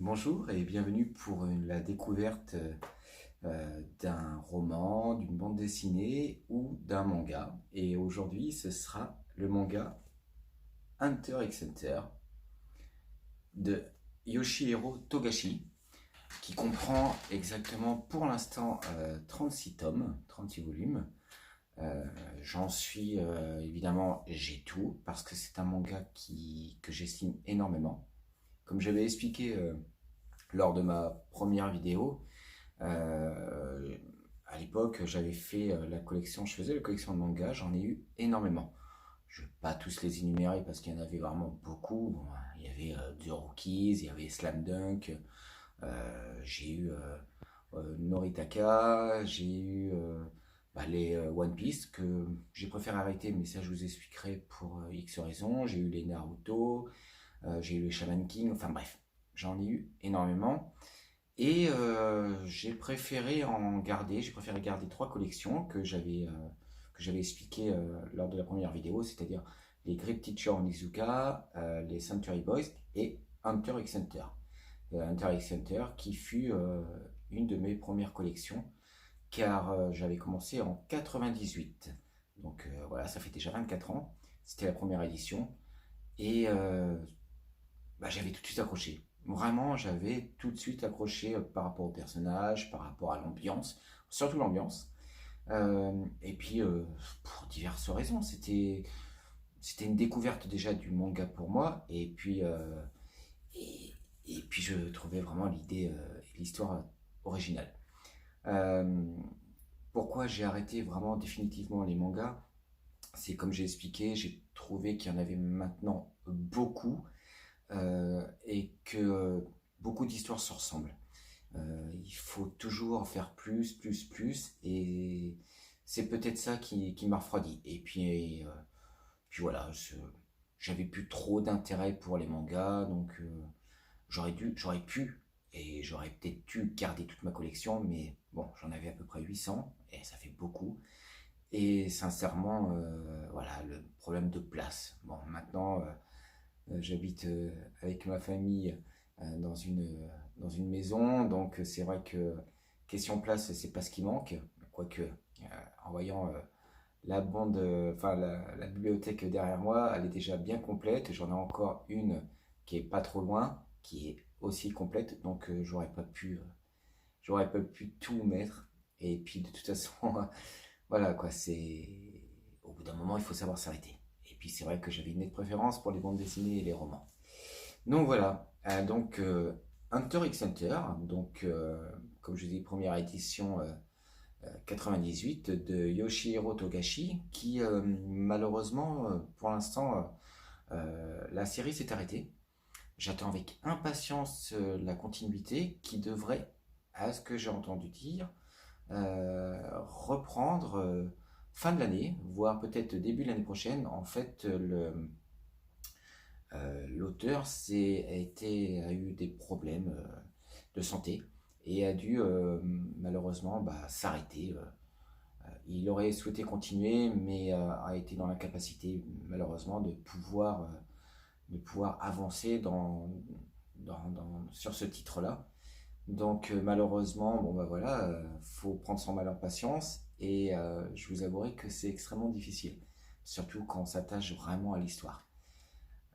Bonjour et bienvenue pour la découverte d'un roman, d'une bande dessinée ou d'un manga. Et aujourd'hui, ce sera le manga Hunter x Hunter de Yoshihiro Togashi, qui comprend exactement pour l'instant 36 tomes, 36 volumes. Euh, J'en suis évidemment, j'ai tout, parce que c'est un manga que j'estime énormément. Comme j'avais expliqué lors de ma première vidéo, Euh, à l'époque, j'avais fait la collection, je faisais la collection de mangas, j'en ai eu énormément. Je ne vais pas tous les énumérer parce qu'il y en avait vraiment beaucoup. Bon, il y avait The Rookies, il y avait Slam Dunk, j'ai eu Noritaka, j'ai eu les One Piece que j'ai préféré arrêter, mais ça je vous expliquerai pour X raisons. J'ai eu les Naruto, j'ai eu les Shaman King, enfin bref, j'en ai eu énormément. Et j'ai préféré garder trois collections que j'avais expliquées lors de la première vidéo, c'est-à-dire les Great Teacher Onizuka, les Century Boys et Hunter x Hunter. Hunter x Hunter qui fut une de mes premières collections, car j'avais commencé en 98. Donc voilà, ça fait déjà 24 ans. C'était la première édition. Et j'avais tout de suite accroché. Vraiment, j'avais tout de suite accroché par rapport au personnage, par rapport à l'ambiance, surtout l'ambiance. Et puis, pour diverses raisons, c'était une découverte déjà du manga pour moi. Et, et puis je trouvais vraiment l'histoire originale. Euh, Pourquoi j'ai arrêté vraiment définitivement les mangas? C'est comme j'ai expliqué, j'ai trouvé qu'il y en avait maintenant beaucoup et que beaucoup d'histoires se ressemblent. Il faut toujours en faire plus, plus, plus, et c'est peut-être ça qui m'a refroidi. Et puis voilà, j'avais plus trop d'intérêt pour les mangas, donc j'aurais pu, et j'aurais peut-être dû garder toute ma collection, mais bon, j'en avais à peu près 800, et ça fait beaucoup. Et sincèrement, voilà, le problème de place. Bon, maintenant, j'habite avec ma famille dans une maison, donc c'est vrai que question place, c'est pas ce qui manque. Quoique, en voyant la bibliothèque derrière moi, elle est déjà bien complète. J'en ai encore une qui est pas trop loin, qui est aussi complète, donc j'aurais pas pu tout mettre. Et puis de toute façon, voilà quoi, c'est au bout d'un moment, il faut savoir s'arrêter. Et puis c'est vrai que j'avais une nette préférence pour les bandes dessinées et les romans. Donc voilà, Hunter x Hunter, comme je dis, première édition 98 de Yoshihiro Togashi, qui malheureusement, pour l'instant, la série s'est arrêtée. J'attends avec impatience la continuité qui devrait, à ce que j'ai entendu dire, reprendre fin de l'année, voire peut-être début de l'année prochaine. En fait, l'auteur a eu des problèmes de santé et a dû malheureusement s'arrêter. Il aurait souhaité continuer, mais a été dans l'incapacité malheureusement de pouvoir avancer sur ce titre-là. Donc malheureusement, bon bah voilà, faut prendre son mal en patience et je vous avouerai que c'est extrêmement difficile, surtout quand on s'attache vraiment à l'histoire.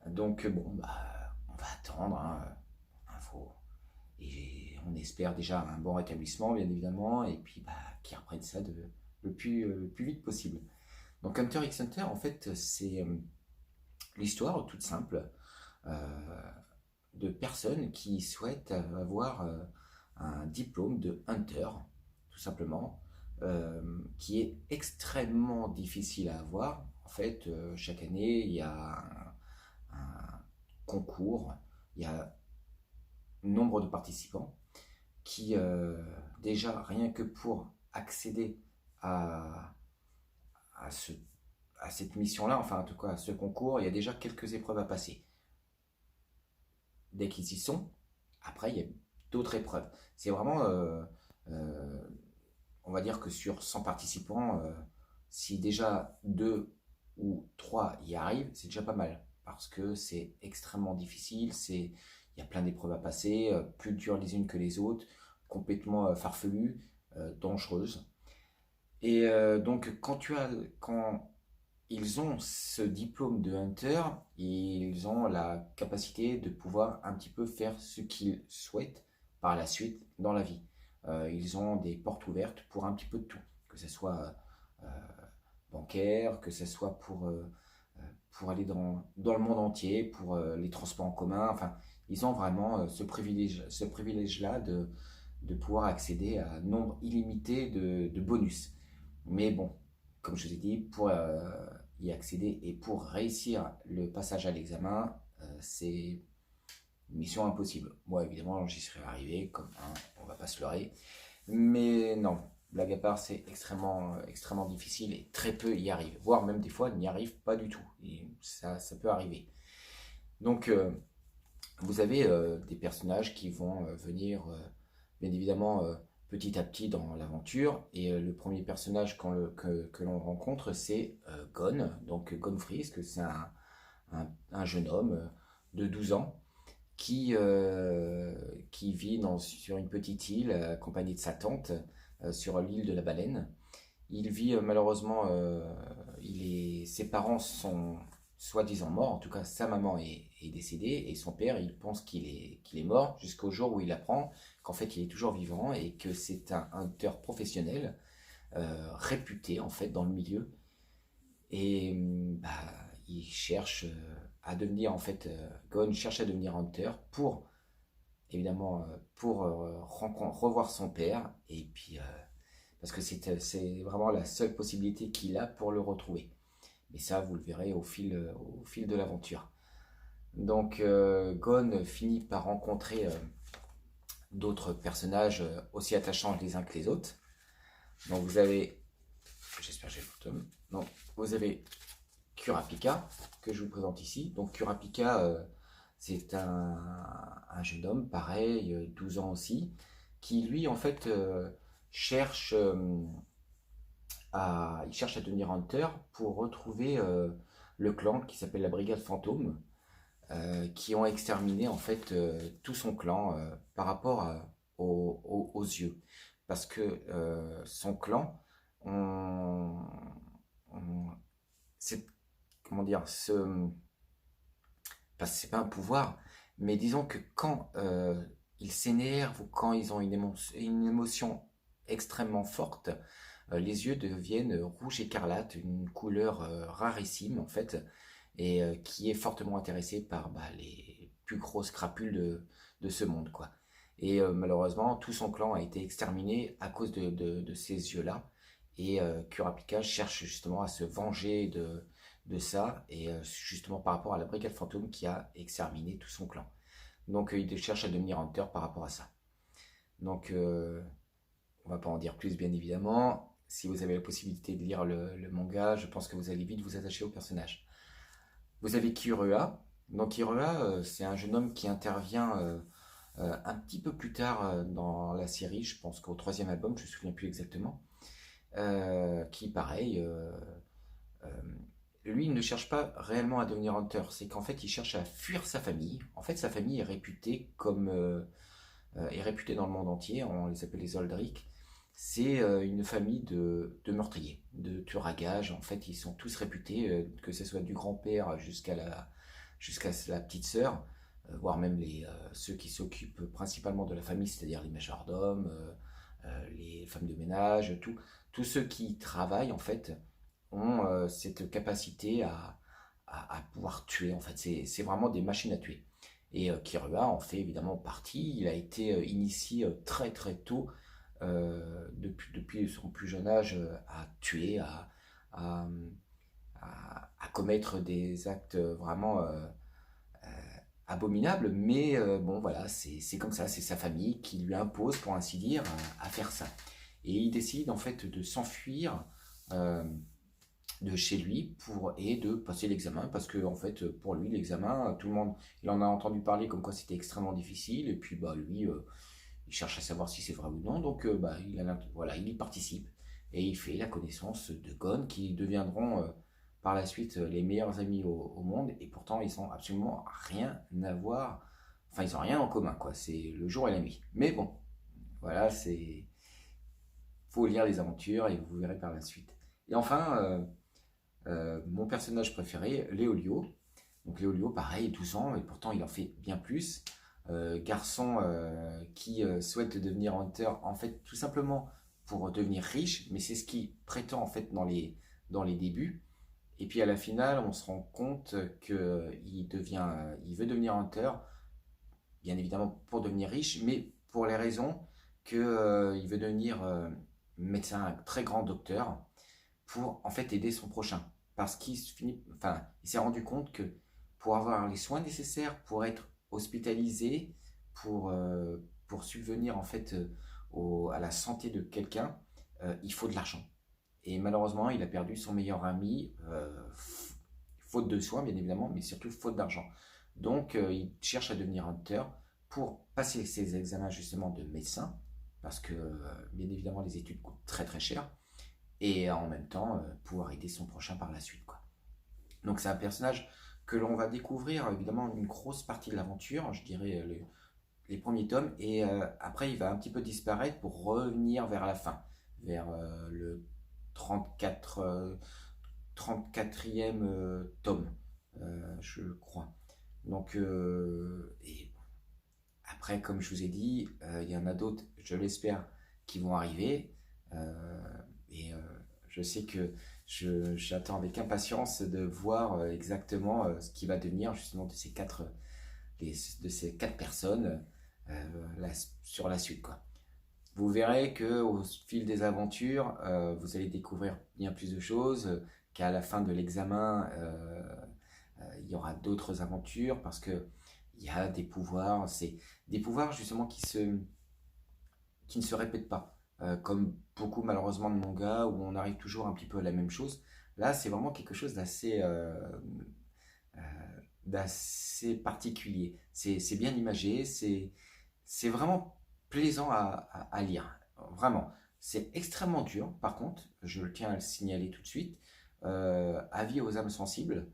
Donc bon bah on va attendre, hein, faut, et on espère déjà un bon rétablissement bien évidemment et puis qu'ils reprennent ça le plus vite possible. Donc Hunter x Hunter en fait c'est l'histoire toute simple euh, de personnes qui souhaitent avoir un diplôme de hunter, tout simplement, qui est extrêmement difficile à avoir. En fait, chaque année, il y a un concours, il y a nombre de participants qui, déjà, rien que pour accéder à, à, ce, à cette mission-là, enfin en tout cas à ce concours, il y a déjà quelques épreuves à passer. Dès qu'ils y sont, après il y a d'autres épreuves. C'est vraiment, euh, on va dire que sur 100 participants, si déjà 2 ou 3 y arrivent, c'est déjà pas mal. Parce que c'est extrêmement difficile, Il y a plein d'épreuves à passer, plus dures les unes que les autres, complètement farfelues, dangereuses. Et donc, quand ils ont ce diplôme de hunter, ils ont la capacité de pouvoir un petit peu faire ce qu'ils souhaitent par la suite dans la vie. Ils ont des portes ouvertes pour un petit peu de tout, que ce soit euh, bancaire, que ce soit pour aller dans le monde entier, pour les transports en commun. Enfin, ils ont vraiment ce privilège-là de pouvoir accéder à un nombre illimité de bonus. Mais bon, comme je vous ai dit, pour y accéder et pour réussir le passage à l'examen, c'est une mission impossible. Moi, évidemment, j'y serais arrivé, comme hein, on va pas se leurrer. Mais non, blague à part, c'est extrêmement difficile et très peu y arrivent. Voire même des fois, n'y arrivent pas du tout. Et ça peut arriver. Donc, vous avez des personnages qui vont venir, bien évidemment, petit à petit dans l'aventure. Et le premier personnage que l'on rencontre, c'est Gon, donc Gon Frisk, c'est un jeune homme de 12 ans qui vit sur une petite île accompagné de sa tante sur l'île de la Baleine. Il vit malheureusement, ses parents sont soi-disant morts, en tout cas sa maman est décédée et son père il pense qu'il est mort jusqu'au jour où il apprend qu'en fait il est toujours vivant et que c'est un hunter professionnel réputé en fait dans le milieu et bah, il cherche à devenir en fait, Gon cherche à devenir hunter pour évidemment pour revoir son père et puis parce que c'est vraiment la seule possibilité qu'il a pour le retrouver. Mais ça, vous le verrez au fil de l'aventure. Donc, Gon finit par rencontrer d'autres personnages aussi attachants les uns que les autres. Donc, vous avez, j'espère que j'ai le tome. Donc, vous avez Kurapika, que je vous présente ici. Donc, Kurapika, c'est un jeune homme, pareil, 12 ans aussi, qui lui, en fait, cherche il cherche à devenir hunter pour retrouver le clan qui s'appelle la Brigade Fantôme, qui ont exterminé en fait tout son clan par rapport aux yeux. Parce que son clan, on, on- c'est comment dire, c'est pas un pouvoir, mais disons que quand ils s'énervent ou quand ils ont une émotion extrêmement forte, les yeux deviennent rouge écarlate, une couleur rarissime en fait, et qui est fortement intéressée par bah, les plus grosses crapules de ce monde, quoi. Et malheureusement, tout son clan a été exterminé à cause de ces yeux-là. Et Kurapika cherche justement à se venger de ça, et justement par rapport à la Brigade Fantôme qui a exterminé tout son clan. Donc il cherche à devenir hunter par rapport à ça. Donc on va pas en dire plus bien évidemment. Si vous avez la possibilité de lire le manga, je pense que vous allez vite vous attacher au personnage. Vous avez Kirua. Donc Kirua, c'est un jeune homme qui intervient un petit peu plus tard dans la série, je pense qu'au troisième album, je ne me souviens plus exactement, qui pareil, euh, lui il ne cherche pas réellement à devenir hunter, c'est qu'en fait il cherche à fuir sa famille. En fait sa famille est réputée est réputée dans le monde entier, on les appelle les Oldric. C'est une famille de meurtriers, de tueurs à gages. En fait, ils sont tous réputés, que ce soit du grand-père jusqu'à la petite sœur, voire même ceux qui s'occupent principalement de la famille, c'est-à-dire les majordomes, les femmes de ménage, tous ceux qui travaillent, en fait, ont cette capacité à pouvoir tuer. En fait, c'est vraiment des machines à tuer. Et Kirua en fait évidemment partie. Il a été initié très très tôt, depuis son plus jeune âge, à tuer, à, à commettre des actes vraiment abominables. Mais bon voilà, c'est comme ça, c'est sa famille qui lui impose, pour ainsi dire, à faire ça. Et il décide en fait de s'enfuir de chez lui et de passer l'examen parce que en fait pour lui l'examen, tout le monde il en a entendu parler comme quoi c'était extrêmement difficile et puis bah lui il cherche à savoir si c'est vrai ou non, donc bah voilà, il y participe et il fait la connaissance de Gon qui deviendront par la suite les meilleurs amis au monde, et pourtant ils sont absolument rien à voir Enfin, ils n'ont rien en commun, quoi. C'est le jour et la nuit. Mais bon, voilà, c'est... Faut lire les aventures et vous verrez par la suite. Et enfin, mon personnage préféré, Léolio. Donc Léolio, pareil, 12 ans, et pourtant il en fait bien plus. Garçon qui souhaite devenir hunter, en fait, tout simplement pour devenir riche, mais c'est ce qu'il prétend en fait dans les débuts. Et puis à la finale, on se rend compte il veut devenir hunter, bien évidemment pour devenir riche, mais pour les raisons il veut devenir médecin, un très grand docteur, pour en fait aider son prochain. Parce il s'est rendu compte que pour avoir les soins nécessaires, pour être hospitalisé, pour subvenir en fait à la santé de quelqu'un, il faut de l'argent. Et malheureusement, il a perdu son meilleur ami, faute de soins bien évidemment, mais surtout faute d'argent. Donc il cherche à devenir hunter pour passer ses examens justement de médecin, parce que bien évidemment les études coûtent très très cher, et en même temps pouvoir aider son prochain par la suite, quoi. Donc c'est un personnage que l'on va découvrir évidemment une grosse partie de l'aventure, je dirais les premiers tomes, et après il va un petit peu disparaître pour revenir vers la fin, vers le 34, 34e tome, je crois. Donc, et après, comme je vous ai dit, il y en a d'autres, je l'espère, qui vont arriver. Et je sais que j'attends avec impatience de voir exactement ce qui va devenir justement de ces quatre personnes sur la suite, quoi. Vous verrez que au fil des aventures, vous allez découvrir bien plus de choses, qu'à la fin de l'examen, il y aura d'autres aventures parce que il y a des pouvoirs, c'est des pouvoirs justement qui ne se répètent pas, comme beaucoup malheureusement de mangas où on arrive toujours un petit peu à la même chose. Là, c'est vraiment quelque chose euh, d'assez particulier. C'est bien imagé, c'est vraiment plaisant à lire, vraiment. C'est extrêmement dur, par contre, je le tiens à le signaler tout de suite, avis aux âmes sensibles,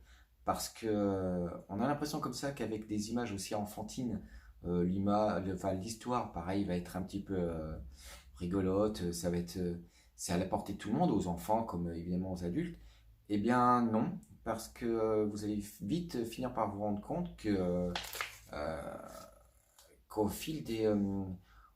parce que on a l'impression comme ça qu'avec des images aussi enfantines, enfin, l'histoire, pareil, va être un petit peu rigolote, c'est à la portée de tout le monde, aux enfants comme évidemment aux adultes. Eh bien non, parce que vous allez vite finir par vous rendre compte euh, qu'au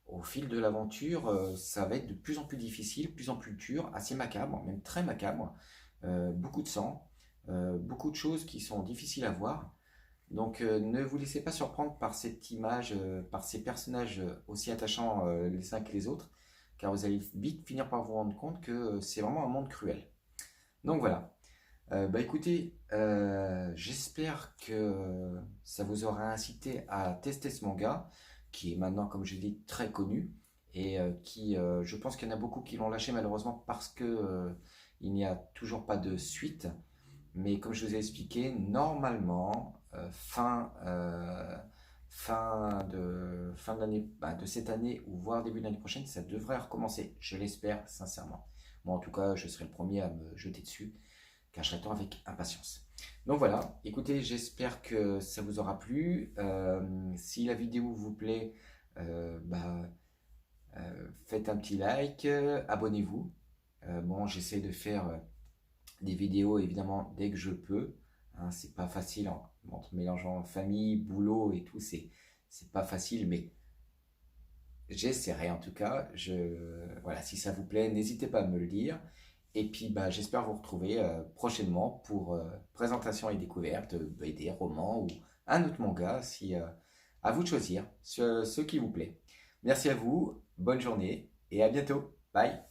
au fil de l'aventure, ça va être de plus en plus difficile, de plus en plus dur, assez macabre, même très macabre, beaucoup de sang, beaucoup de choses qui sont difficiles à voir. Donc ne vous laissez pas surprendre par cette image, par ces personnages aussi attachants les uns que les autres, car vous allez vite finir par vous rendre compte que c'est vraiment un monde cruel. Donc voilà. Bah écoutez, j'espère que ça vous aura incité à tester ce manga, qui est maintenant, comme je dis, très connu, et je pense qu'il y en a beaucoup qui l'ont lâché malheureusement parce que il n'y a toujours pas de suite. Mais comme je vous ai expliqué, normalement, fin de l'année, bah, de cette année ou voire début de l'année prochaine, ça devrait recommencer. Je l'espère sincèrement. Moi, en tout cas, je serai le premier à me jeter dessus, car je l'attends avec impatience. Donc voilà, écoutez, j'espère que ça vous aura plu. Si la vidéo vous plaît, faites un petit like, abonnez-vous. Bon, j'essaie de faire des vidéos évidemment dès que je peux. Hein, c'est pas facile en mélangeant famille, boulot et tout, c'est pas facile, mais j'essaierai en tout cas. Voilà, si ça vous plaît, n'hésitez pas à me le dire. Et puis bah, j'espère vous retrouver prochainement pour présentation et découverte de BD, romans ou un autre manga, si à vous de choisir ce qui vous plaît. Merci à vous, bonne journée et à bientôt. Bye.